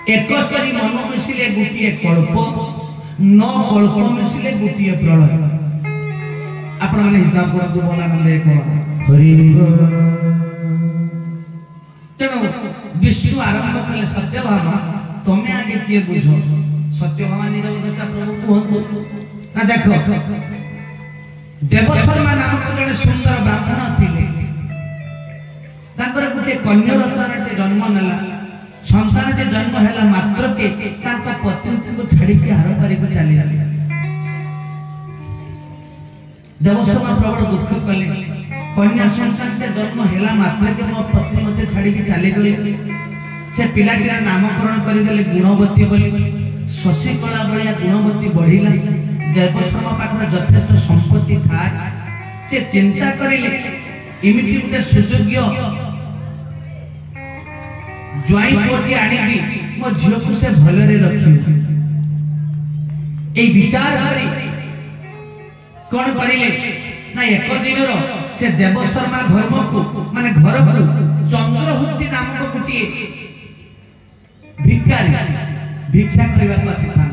एकस्तरी मन मिसिले गोटे कल्प 9 कल्प मिसिले गोटे प्रलय आपण माने हिसाब करतु बोलानंद एक हरि तेणु विष्णु आरंभ कले सत्यभामा तमे आगे किए बुझ सत्यभामा निरवधता प्रभु कहतु ना देखो देवशर्मा नामक जने सुंदर ब्राह्मण थिले तांकर गोटे कन्या रत्नटे जन्म नेला संतानटे जन्म हैला मात्र के तांका पति को छाड़ी के हार पारी को चली जाले देवशर्मा प्रबल दुख कले कन्या संतानटे जन्म हैला मात्र के मो पति मते छाड़ी के चली गले से पिलाटीर नामकरण कर देले गुणवती बोली शशिकला बलिया गुणवती बढ़िला देवशर्मा पाखर यथेष्ट संपत्ति था से चिंता करिले इमिति गोटे सुयोग्य ज्वाई कोटी आनिबी मो झियो को से भलरे रखी ए विचार करी कोन करिले ना एक दिन रो से देवशर्मा धर्म को माने घर को चंद्रहुति नामक कोटी भिखारी भिक्षा करबा पाछे था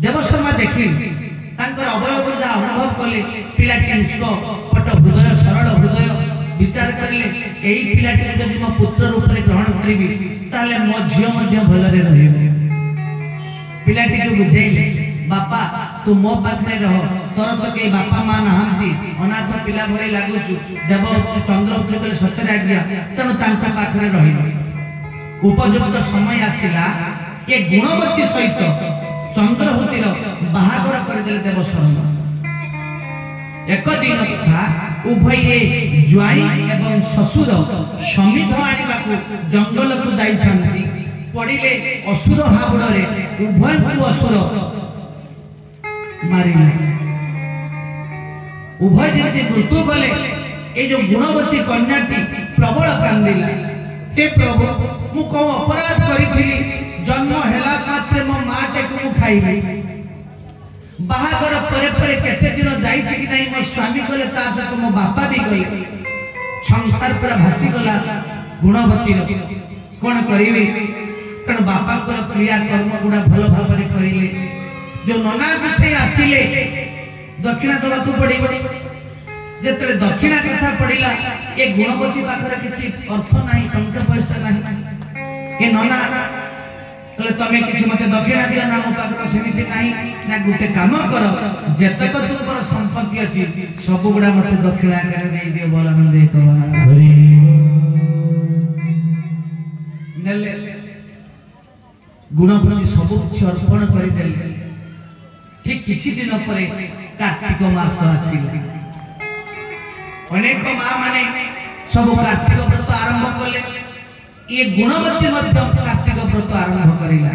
देवशर्मा देखि तांकर अवयव जा अनुभव कले पिलाटी उसको पट हृदय सरल हृदय विचार करले एई पिलाटी जदि मो पुत्र रूप रे ग्रहण करिबी ताले मो झियो मध्य भलरे रहिबो पिलाटी को बुझाइले बापा तू मो पाखरे रह तोर तो के बापा मां नहंती अनाथ पिला भले लागुछु देव चंद्रहुति कले सत्य आज्ञा तनो तांका पाखरे रहिबो उपयुक्त समय आसिला ये गुणवती सहित चंद्रहुतिर बाहागर कर देले देवशर्मा एक दिन कथा उभय ज्वाई एवं ससुर समिध आनिबा को जंगल को जाई थांती पड़िले असुर हाबुड़े उभय को असुर मारिले उभय जेते मृत्यु गले ए जो गुणवती कन्याटी प्रबल कांदिला हे प्रभु मु को अपराध करिथिली जन्म हेला मात्रे मो माटे को खाइबे बाहागर परे परे केते दिन जाई कि नहीं मो स्वामी गले ता सहित मो बापा भी गले संसार पूरा भासी गला गुणवती कोन करिवे कण बापा को क्रिया कर्म गुडा भलो भाबरे करिले जो नना विषय आसिले दक्षिणा दवा तो पड़िबो जेतले दक्षिणा कथा पड़िला ए गुणवती पाखरे किछि अर्थ नाही टंका पैसा नाही ए नना तले तमे किछि मते दक्षिणा दिया नाम पाखरे सेमिति नाही ना गुटे काम करो जेतक तुमर संपत्ति अछि सब गुडा मते दक्षिणा करे नै दियो बोलानंद एक हरि नेले गुणवती सब किछि अर्पण करि देले ठीक किछि दिन परे कार्तिक मास आसीला अनेक मां माने सब कार्तिक व्रत आरंभ कले ये गुणवती मध्य कार्तिक व्रत आरंभ करिला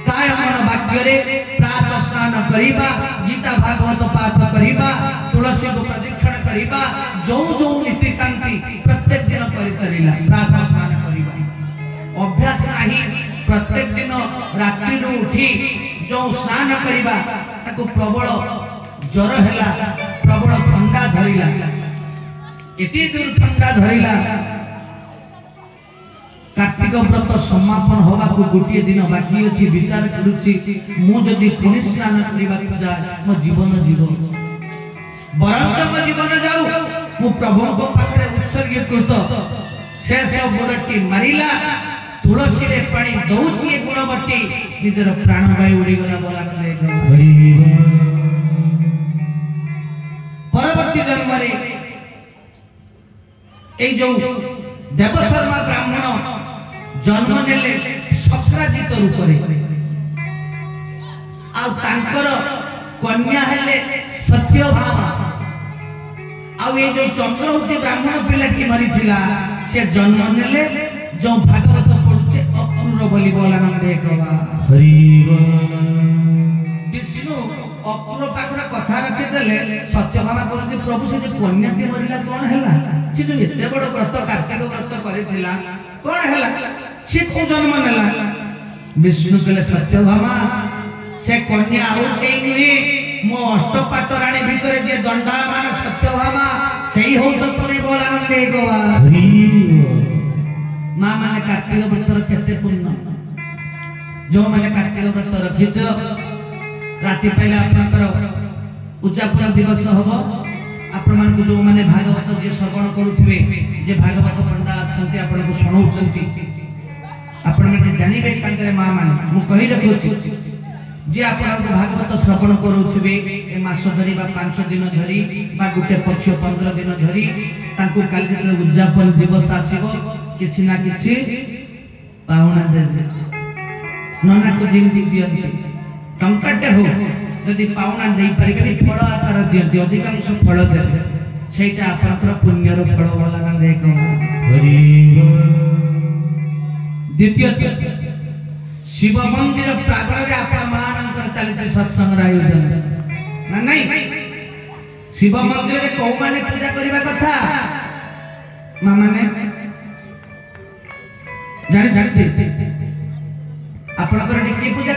काय मन भाग्य रे प्रात स्नान करिबा गीता भागवत पाठ करिबा तुलसी को प्रदक्षिण करिबा जो जो नीति कांति प्रत्येक दिन करिला प्रात स्नान करिबा अभ्यास नाही प्रत्येक दिन रात्रि रो उठी जो स्नान करिबा ताको प्रबल ज्वर हैला प्रबल ठंडा धरिला इति दूर ठंडा धरिला कार्तिक व्रत समापन होबा को गोटे दिन बाकी अछि विचार करूछि मु जदि पुनि स्नान करिबा जा मो जीवन जीवन बरंच मो जीवन जाऊ मु प्रभु को पाखरे उत्सर्गीकृत शेष बुरटी मारिला तुलसी रे पानी दउछि ए गुणवती निजर प्राण वायु उड़ी गला बोला हरि परवर्ती जन्म रे ए जो देवशर्मा ब्राह्मण जन्म नेले शक्राजित रूप रे आ तांकर कन्या हेले सत्यभामा आ ये जो चंद्रहुति ब्राह्मण पिला की मरी थिला से जन्म नेले जो भागवत पढ़ुचे अक्रूर बोली बोलानंद एक हरि विष्णु अक्रूर पाखरा कथा रखि देले सत्यभामा कहते प्रभु से जे कन्याटी मरिला कोन हैला से जो एते बड़ व्रत कार्तिक व्रत करिथिला कोन हैला से को जन्म नेला विष्णु कहले सत्यभामा से कन्या आउ केई नुहे मो अष्टपाट रानी भितरे जे दंडामान सत्यभामा सेही हो तो तमे बोलानंद एक माँ माने कार्तिक व्रतर केते पुण्य जो माने कार्तिक व्रत रखिछ राति पहले आपनकर उद्यापन दिवस हबो आपण मान को जो माने भागवत जे श्रवण करूथिबे जे भागवत पंडा अछंती आपण को सुनाउछंती आपण माने जानिबे कांतरे माँ माने मु कहि रखुछि जे आपण को भागवत श्रवण करूथिबे ए मास धरि बा 5 दिन धरि बा गुटे पक्ष 15 दिन धरि तांको काल जे उद्यापन दिवस आसीबो किछि ना किछि पाहुना देबे नना को जिंदगी दियंती टंकाटे हो यदि पाहुना देई परिबे फल आकार दियंती अधिकांश फल देबे सेटा आपनकर पुण्यर फल वाला ना दे को हरि द्वितीय शिव मंदिर प्रांगण रे आपा मानकर चलछि सत्संग आयोजन ना नहीं शिव मंदिर रे को माने पूजा करबा कथा मा माने जानि आपनकर पूजा